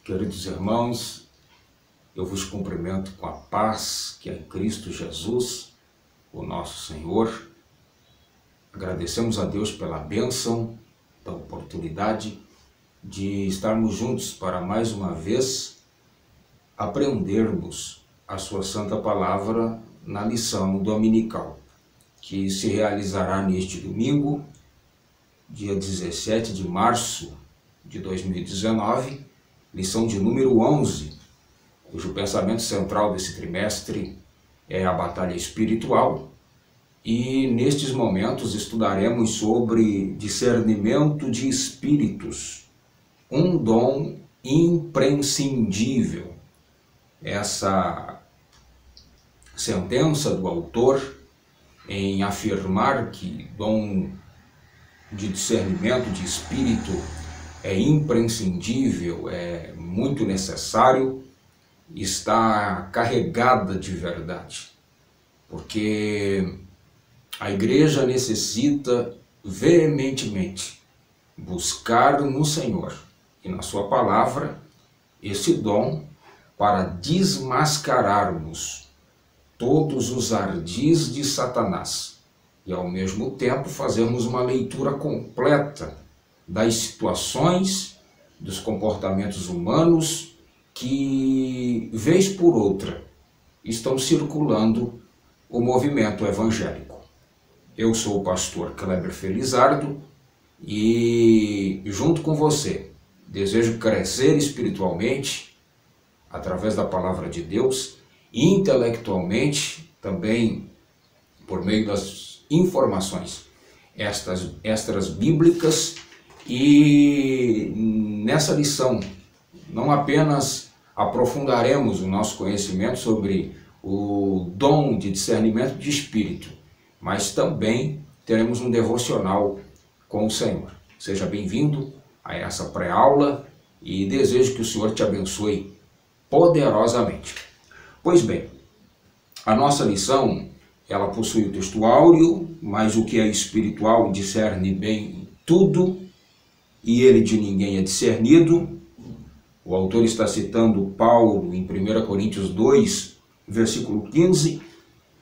Queridos irmãos, eu vos cumprimento com a paz que é em Cristo Jesus, o nosso Senhor. Agradecemos a Deus pela bênção, da oportunidade de estarmos juntos para mais uma vez aprendermos a sua santa palavra na lição dominical, que se realizará neste domingo, dia 17 de março de 2019, lição de número 11, cujo pensamento central desse trimestre é a batalha espiritual. E nestes momentos estudaremos sobre discernimento de espíritos, um dom imprescindível. Essa sentença do autor em afirmar que dom de discernimento de espírito é imprescindível, é muito necessário, está carregada de verdade, porque a igreja necessita veementemente buscar no Senhor e na sua palavra esse dom para desmascararmos todos os ardis de Satanás e ao mesmo tempo fazermos uma leitura completa das situações, dos comportamentos humanos que, vez por outra, estão circulando o movimento evangélico. Eu sou o pastor Kleber Felizardo e, junto com você, desejo crescer espiritualmente através da palavra de Deus, intelectualmente também por meio das informações extras bíblicas. E nessa lição não apenas aprofundaremos o nosso conhecimento sobre o dom de discernimento de espírito, mas também teremos um devocional com o Senhor. Seja bem-vindo a essa pré-aula e desejo que o Senhor te abençoe poderosamente. Pois bem, a nossa lição, ela possui o texto áureo, mas o que é espiritual discerne bem tudo, e ele de ninguém é discernido. O autor está citando Paulo em 1 Coríntios 2, versículo 15.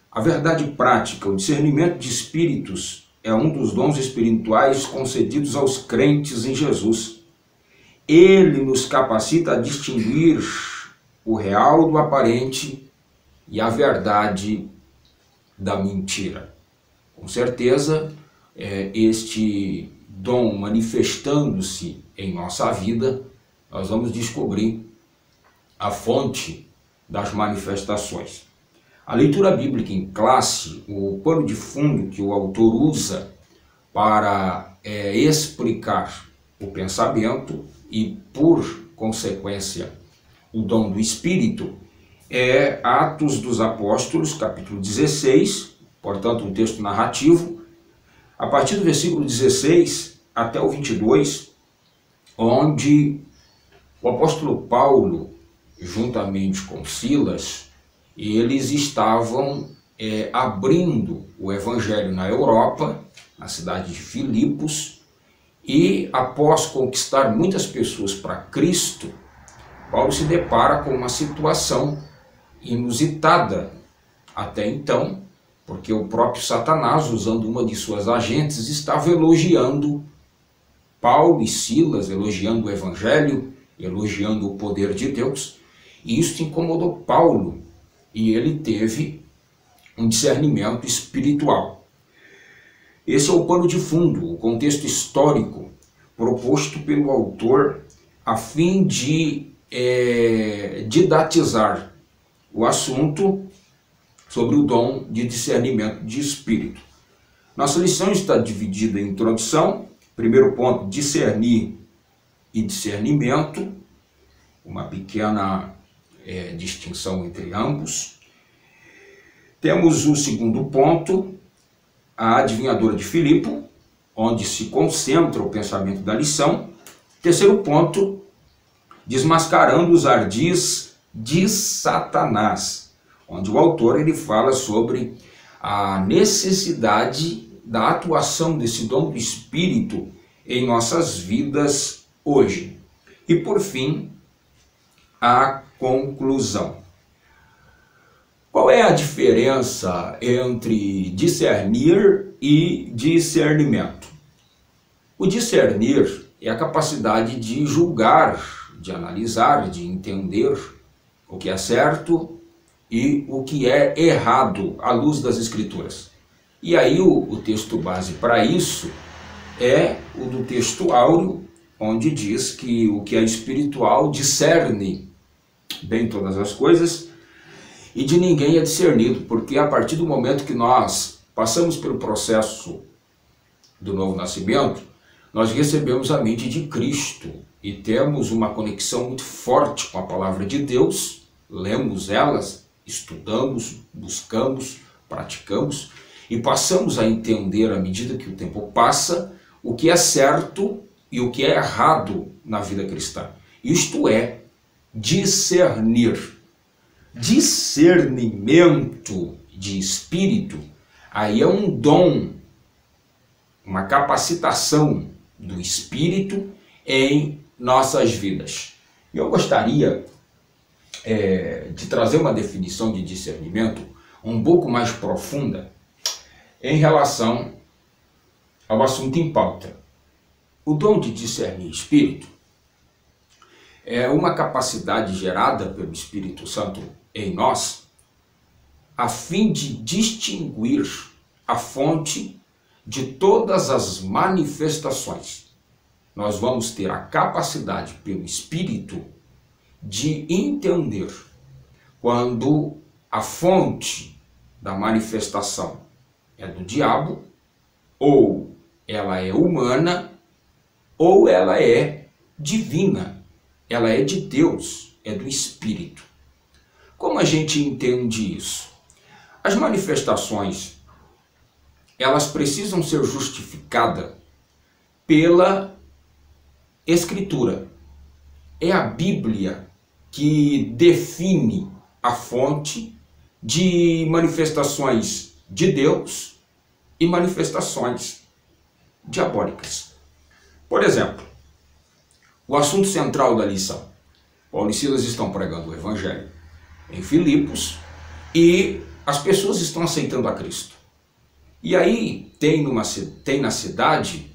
A verdade prática, o discernimento de espíritos, é um dos dons espirituais concedidos aos crentes em Jesus. Ele nos capacita a distinguir o real do aparente e a verdade da mentira. Com certeza, este dom manifestando-se em nossa vida, nós vamos descobrir a fonte das manifestações. A leitura bíblica em classe, o pano de fundo que o autor usa para explicar o pensamento e, por consequência, o dom do Espírito, é Atos dos Apóstolos, capítulo 16, portanto um texto narrativo, a partir do versículo 16 até o 22, onde o apóstolo Paulo, juntamente com Silas, eles estavam abrindo o evangelho na Europa, na cidade de Filipos, e após conquistar muitas pessoas para Cristo, Paulo se depara com uma situação inusitada até então, porque o próprio Satanás, usando uma de suas agentes, estava elogiando Paulo e Silas, elogiando o evangelho, elogiando o poder de Deus, e isso incomodou Paulo, e ele teve um discernimento espiritual. Esse é o pano de fundo, o contexto histórico proposto pelo autor a fim de didatizar o assunto sobre o dom de discernimento de espírito. Nossa lição está dividida em introdução, primeiro ponto, discernir e discernimento, uma pequena distinção entre ambos. Temos o segundo ponto, a adivinhadora de Filipo, onde se concentra o pensamento da lição. Terceiro ponto, desmascarando os ardis de Satanás, onde o autor ele fala sobre a necessidade da atuação desse dom do Espírito em nossas vidas hoje. E por fim, à conclusão. Qual é a diferença entre discernir e discernimento? O discernir é a capacidade de julgar, de analisar, de entender o que é certo e o que é errado à luz das Escrituras. E aí o texto base para isso é o do texto áureo, onde diz que o que é espiritual discerne bem todas as coisas e de ninguém é discernido, porque a partir do momento que nós passamos pelo processo do novo nascimento, nós recebemos a mente de Cristo e temos uma conexão muito forte com a palavra de Deus, lemos elas, estudamos, buscamos, praticamos e passamos a entender, à medida que o tempo passa, o que é certo e o que é errado na vida cristã. Isto é discernir. Discernimento de espírito, aí é um dom, uma capacitação do espírito em nossas vidas. E eu gostaria de trazer uma definição de discernimento um pouco mais profunda em relação ao assunto em pauta. O dom de discernir espírito é uma capacidade gerada pelo Espírito Santo em nós, a fim de distinguir a fonte de todas as manifestações. Nós vamos ter a capacidade pelo Espírito de entender quando a fonte da manifestação é do diabo, ou ela é humana, ou ela é divina. Ela é de Deus, é do Espírito. Como a gente entende isso? As manifestações, elas precisam ser justificadas pela Escritura. É a Bíblia que define a fonte de manifestações de Deus e manifestações diabólicas. Por exemplo, o assunto central da lição. Paulo e Silas estão pregando o Evangelho em Filipos e as pessoas estão aceitando a Cristo. E aí tem na cidade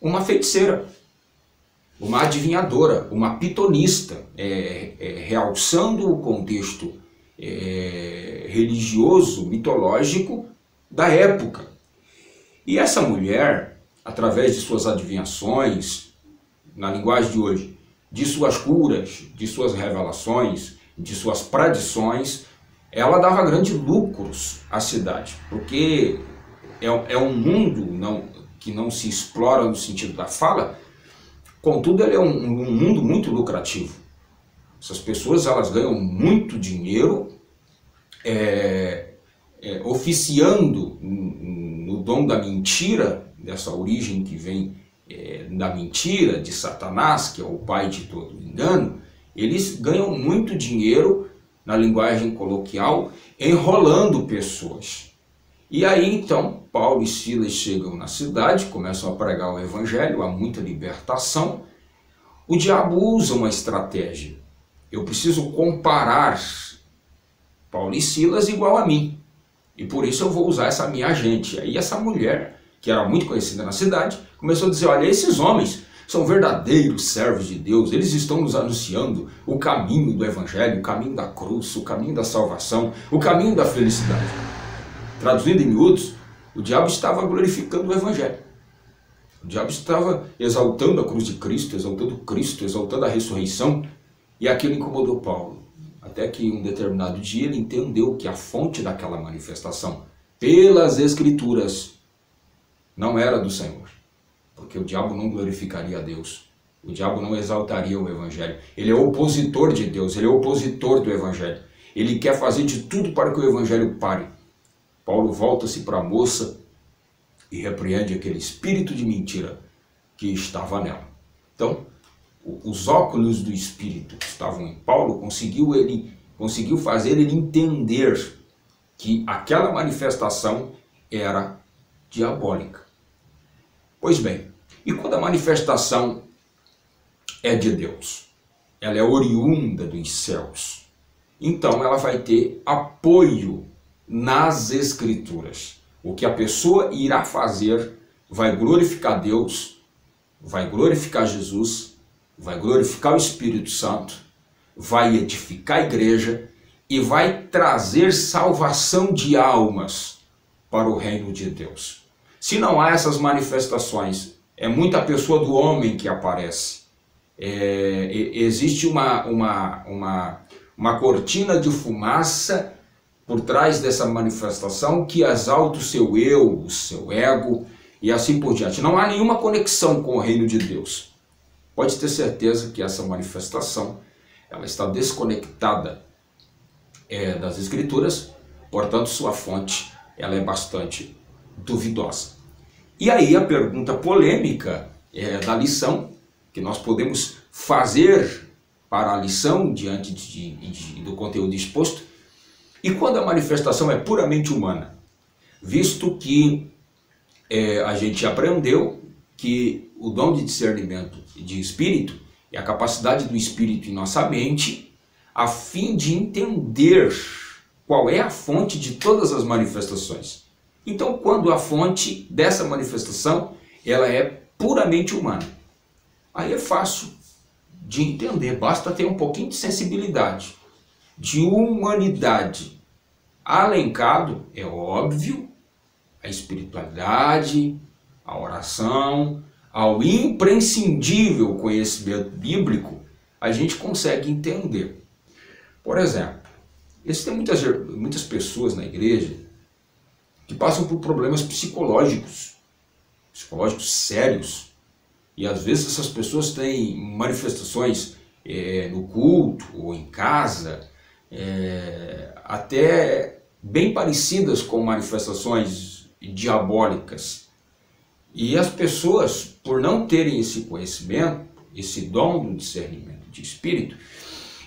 uma feiticeira, uma adivinhadora, uma pitonista, realçando o contexto religioso, mitológico da época. E essa mulher, através de suas adivinhações, na linguagem de hoje, de suas curas, de suas revelações, de suas predições, ela dava grandes lucros à cidade, porque é um mundo que não se explora no sentido da fala, contudo ele é um mundo muito lucrativo. Essas pessoas elas ganham muito dinheiro oficiando no dom da mentira, dessa origem que vem da mentira, de Satanás, que é o pai de todo engano. Eles ganham muito dinheiro, na linguagem coloquial, enrolando pessoas. E aí então Paulo e Silas chegam na cidade, começam a pregar o Evangelho, há muita libertação. O diabo usa uma estratégia. Eu preciso comparar Paulo e Silas igual a mim, e por isso eu vou usar essa minha agente. Aí essa mulher, que era muito conhecida na cidade, começou a dizer: olha, esses homens são verdadeiros servos de Deus, eles estão nos anunciando o caminho do Evangelho, o caminho da cruz, o caminho da salvação, o caminho da felicidade. Traduzindo em miúdos, o diabo estava glorificando o Evangelho. O diabo estava exaltando a cruz de Cristo, exaltando a ressurreição, e aquilo incomodou Paulo. Até que um determinado dia ele entendeu que a fonte daquela manifestação, pelas Escrituras, não era do Senhor. Porque o diabo não glorificaria a Deus. O diabo não exaltaria o Evangelho. Ele é opositor de Deus, ele é opositor do Evangelho. Ele quer fazer de tudo para que o Evangelho pare. Paulo volta-se para a moça e repreende aquele espírito de mentira que estava nela. Então, os óculos do Espírito que estavam em Paulo conseguiu fazer ele entender que aquela manifestação era diabólica. Pois bem, e quando a manifestação é de Deus? ela é oriunda dos céus. Então ela vai ter apoio nas Escrituras. O que a pessoa irá fazer vai glorificar Deus, vai glorificar Jesus, vai glorificar o Espírito Santo, vai edificar a igreja e vai trazer salvação de almas para o reino de Deus. Se não há essas manifestações, é muita pessoa do homem que aparece. Existe uma cortina de fumaça por trás dessa manifestação que exalta o seu eu, o seu ego e assim por diante. Não há nenhuma conexão com o reino de Deus. Pode ter certeza que essa manifestação ela está desconectada das Escrituras, portanto sua fonte ela é bastante duvidosa. E aí a pergunta polêmica da lição que nós podemos fazer para a lição diante do conteúdo exposto: e quando a manifestação é puramente humana? Visto que a gente aprendeu que o dom de discernimento de espírito é a capacidade do espírito em nossa mente a fim de entender qual é a fonte de todas as manifestações. Então, quando a fonte dessa manifestação ela é puramente humana, aí é fácil de entender, basta ter um pouquinho de sensibilidade, de humanidade. Alencado, é óbvio, a espiritualidade, a oração, ao imprescindível conhecimento bíblico, a gente consegue entender. Por exemplo, existem muitas pessoas na igreja que passam por problemas psicológicos sérios, e às vezes essas pessoas têm manifestações no culto ou em casa, até bem parecidas com manifestações diabólicas. E as pessoas, por não terem esse conhecimento, esse dom do discernimento de espírito,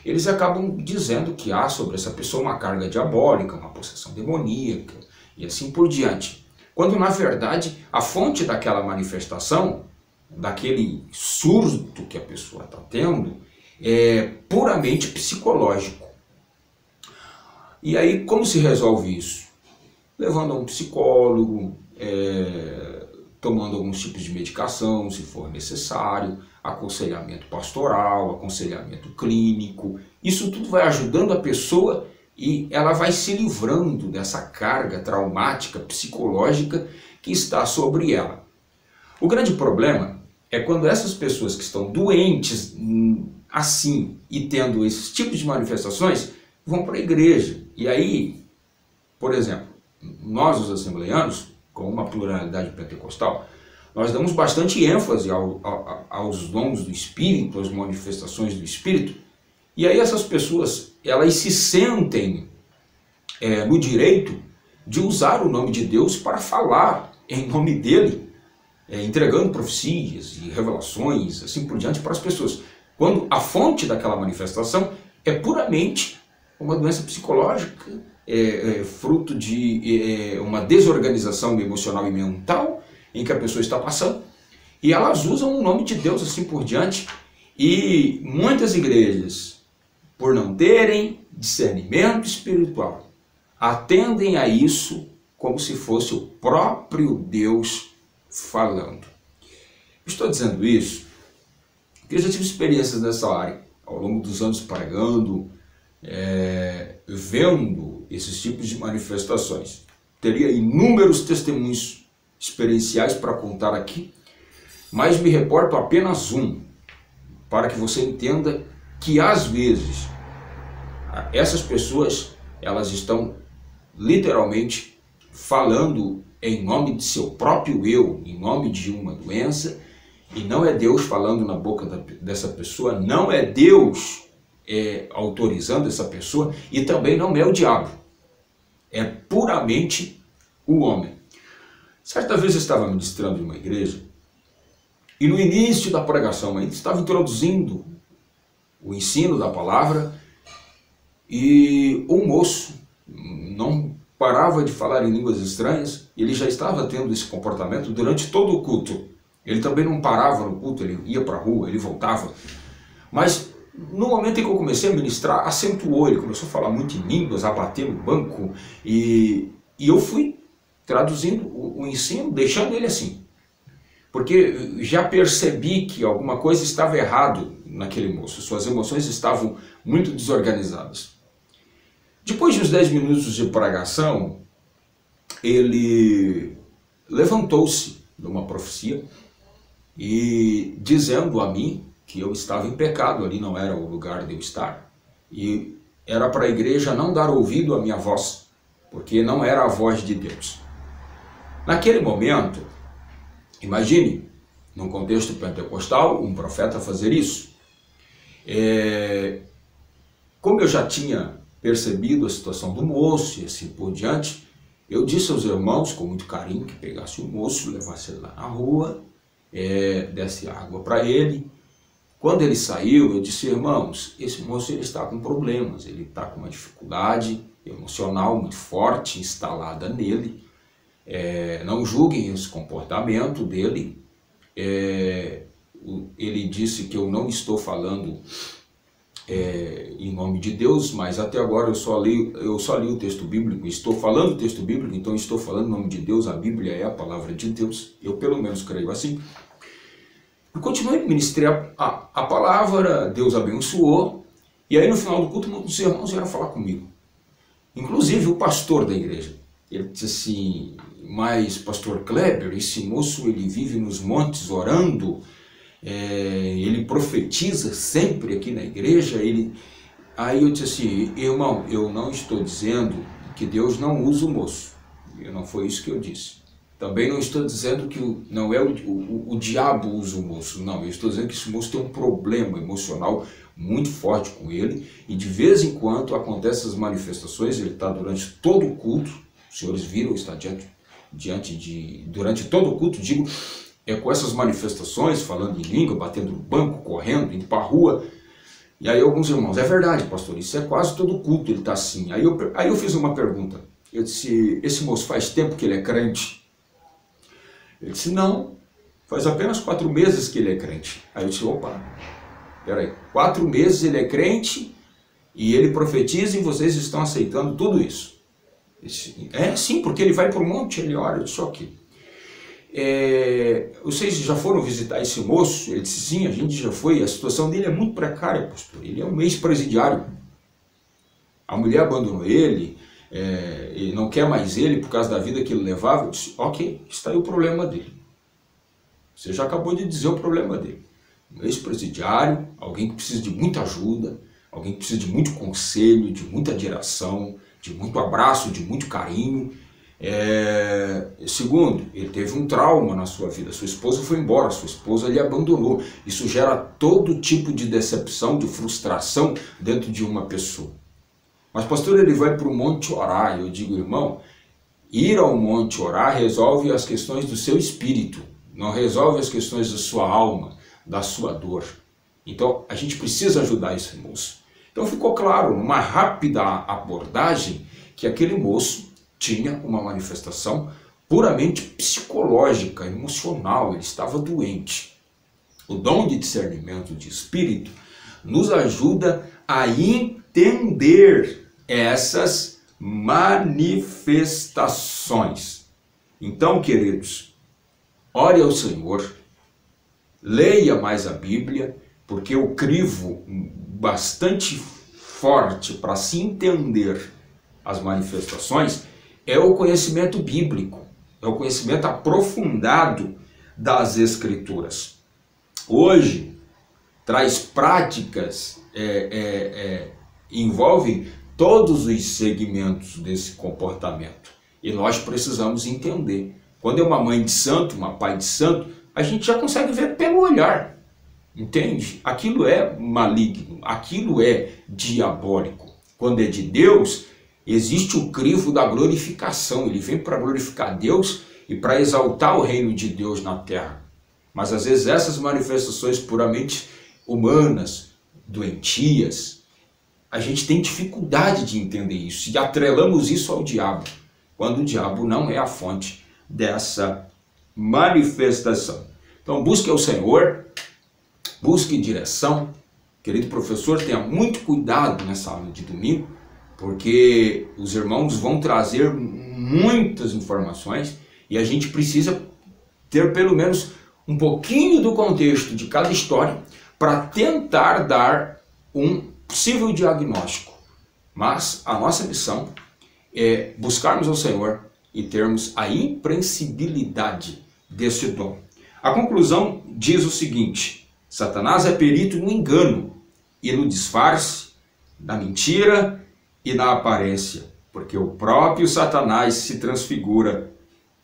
eles acabam dizendo que há sobre essa pessoa uma carga diabólica, uma possessão demoníaca e assim por diante. Quando na verdade a fonte daquela manifestação, daquele surto que a pessoa está tendo, é puramente psicológico. E aí como se resolve isso? Levando a um psicólogo, tomando alguns tipos de medicação, se for necessário, aconselhamento pastoral, aconselhamento clínico. Isso tudo vai ajudando a pessoa e ela vai se livrando dessa carga traumática, psicológica que está sobre ela. O grande problema é quando essas pessoas que estão doentes assim e tendo esses tipos de manifestações vão para a igreja. E aí, por exemplo, nós os assembleianos, com uma pluralidade pentecostal, nós damos bastante ênfase aos dons do Espírito, às manifestações do Espírito, e aí essas pessoas, elas se sentem no direito de usar o nome de Deus para falar em nome dele, entregando profecias e revelações, assim por diante, para as pessoas, quando a fonte daquela manifestação é puramente uma doença psicológica, fruto de uma desorganização emocional e mental em que a pessoa está passando, e elas usam o nome de Deus assim por diante. E muitas igrejas, por não terem discernimento espiritual, atendem a isso como se fosse o próprio Deus falando. Estou dizendo isso porque eu já tive experiências nessa área, ao longo dos anos pregando, vendo esses tipos de manifestações. Teria inúmeros testemunhos experienciais para contar aqui, mas me reporto apenas um, para que você entenda que às vezes essas pessoas, elas estão literalmente falando em nome de seu próprio eu, em nome de uma doença, e não é Deus falando na boca dessa pessoa, não é Deus autorizando essa pessoa, e também não é o diabo, é puramente o homem. Certa vez eu estava ministrando em uma igreja, e no início da pregação ainda estava introduzindo o ensino da palavra, e um moço não parava de falar em línguas estranhas. Ele já estava tendo esse comportamento durante todo o culto. Ele também não parava no culto, ele ia para a rua, ele voltava. Mas no momento em que eu comecei a ministrar, acentuou, ele começou a falar muito em línguas, a bater no banco, e eu fui traduzindo o ensino, deixando ele assim. Porque já percebi que alguma coisa estava errado naquele moço, suas emoções estavam muito desorganizadas. Depois de uns 10 minutos de pregação, ele levantou-se de uma profecia e dizendo a mim que eu estava em pecado, ali não era o lugar de eu estar, e era para a igreja não dar ouvido à minha voz, porque não era a voz de Deus. Naquele momento, imagine, num contexto pentecostal, um profeta fazer isso. Como eu já tinha percebido a situação do moço e assim por diante, eu disse aos irmãos, com muito carinho, que pegasse o moço, levasse ele lá na rua, desse água para ele. Quando ele saiu, eu disse, irmãos, esse moço ele está com problemas, ele está com uma dificuldade emocional muito forte instalada nele. Não julguem esse comportamento dele. Ele disse que eu não estou falando em nome de Deus, mas até agora eu só li o texto bíblico, estou falando o texto bíblico, então estou falando em nome de Deus, a Bíblia é a palavra de Deus, eu pelo menos creio assim. Eu continuei a ministrar a palavra, Deus abençoou, e aí no final do culto muitos irmãos vieram falar comigo, inclusive o pastor da igreja. Ele disse assim, mas pastor Kleber, esse moço ele vive nos montes orando, ele profetiza sempre aqui na igreja. Aí eu disse assim, irmão, eu não estou dizendo que Deus não usa o moço, não foi isso que eu disse. Também não estou dizendo que não é o diabo usa o moço, não, eu estou dizendo que esse moço tem um problema emocional muito forte com ele, e de vez em quando acontecem essas manifestações, ele está durante todo o culto, os senhores viram, está durante todo o culto, digo, com essas manifestações, falando em língua, batendo no banco, correndo, indo para a rua. E aí alguns irmãos, é verdade, pastor, isso é quase todo o culto, ele está assim. Aí eu fiz uma pergunta, eu disse, esse moço faz tempo que ele é crente? Ele disse, não, faz apenas 4 meses que ele é crente. Aí eu disse, opa, peraí, 4 meses ele é crente e ele profetiza e vocês estão aceitando tudo isso? Disse, sim, porque ele vai para o monte, ele ora. Eu disse, ok. Vocês já foram visitar esse moço? Ele disse, sim, a gente já foi, a situação dele é muito precária, pastor, ele é um ex-presidiário. A mulher abandonou ele, ele não quer mais ele por causa da vida que ele levava. Eu disse, ok, está aí o problema dele. Você já acabou de dizer o problema dele. Um ex-presidiário, alguém que precisa de muita ajuda, alguém que precisa de muito conselho, de muita direção, de muito abraço, de muito carinho. Segundo, ele teve um trauma na sua vida, sua esposa foi embora, sua esposa lhe abandonou. Isso gera todo tipo de decepção, de frustração dentro de uma pessoa. Mas pastor, ele vai para o monte orar. Eu digo, irmão, ir ao monte orar resolve as questões do seu espírito, não resolve as questões da sua alma, da sua dor. Então a gente precisa ajudar esse moço. Então ficou claro, numa rápida abordagem, que aquele moço tinha uma manifestação puramente psicológica, emocional, ele estava doente. O dom de discernimento de espírito nos ajuda a entender essas manifestações. Então, queridos, ore ao Senhor, leia mais a Bíblia, porque o crivo bastante forte para se entender as manifestações é o conhecimento bíblico, é o conhecimento aprofundado das Escrituras. Hoje, traz práticas, envolvem todos os segmentos desse comportamento. E nós precisamos entender. Quando é uma mãe de santo, uma pai de santo, a gente já consegue ver pelo olhar. Entende? Aquilo é maligno, aquilo é diabólico. Quando é de Deus, existe o crivo da glorificação. Ele vem para glorificar Deus e para exaltar o reino de Deus na terra. Mas às vezes essas manifestações puramente humanas, doentias, a gente tem dificuldade de entender isso e atrelamos isso ao diabo, quando o diabo não é a fonte dessa manifestação. Então busque ao Senhor, busque direção, Querido professor, tenha muito cuidado nessa aula de domingo, porque os irmãos vão trazer muitas informações e a gente precisa ter pelo menos um pouquinho do contexto de cada história para tentar dar um possível diagnóstico. Mas a nossa missão é buscarmos ao Senhor e termos a impreensibilidade desse dom. A conclusão diz o seguinte: Satanás é perito no engano e no disfarce, na mentira e na aparência, porque o próprio Satanás se transfigura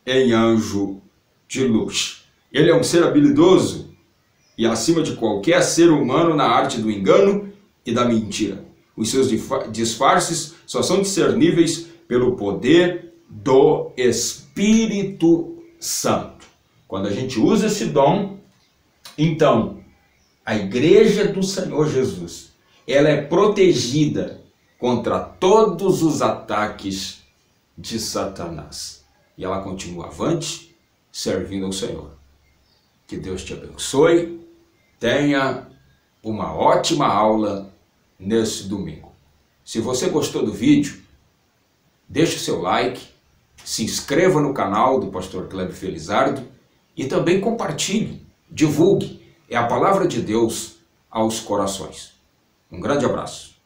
em anjo de luz. Ele é um ser habilidoso e acima de qualquer ser humano na arte do engano e da mentira. Os seus disfarces só são discerníveis pelo poder do Espírito Santo. Quando a gente usa esse dom, então a igreja do Senhor Jesus, ela é protegida contra todos os ataques de Satanás. E ela continua avante, servindo ao Senhor. Que Deus te abençoe. Tenha uma ótima aula nesse domingo. Se você gostou do vídeo, deixe o seu like, se inscreva no canal do Pastor Kleber Felizardo e também compartilhe, divulgue. É a palavra de Deus aos corações. Um grande abraço.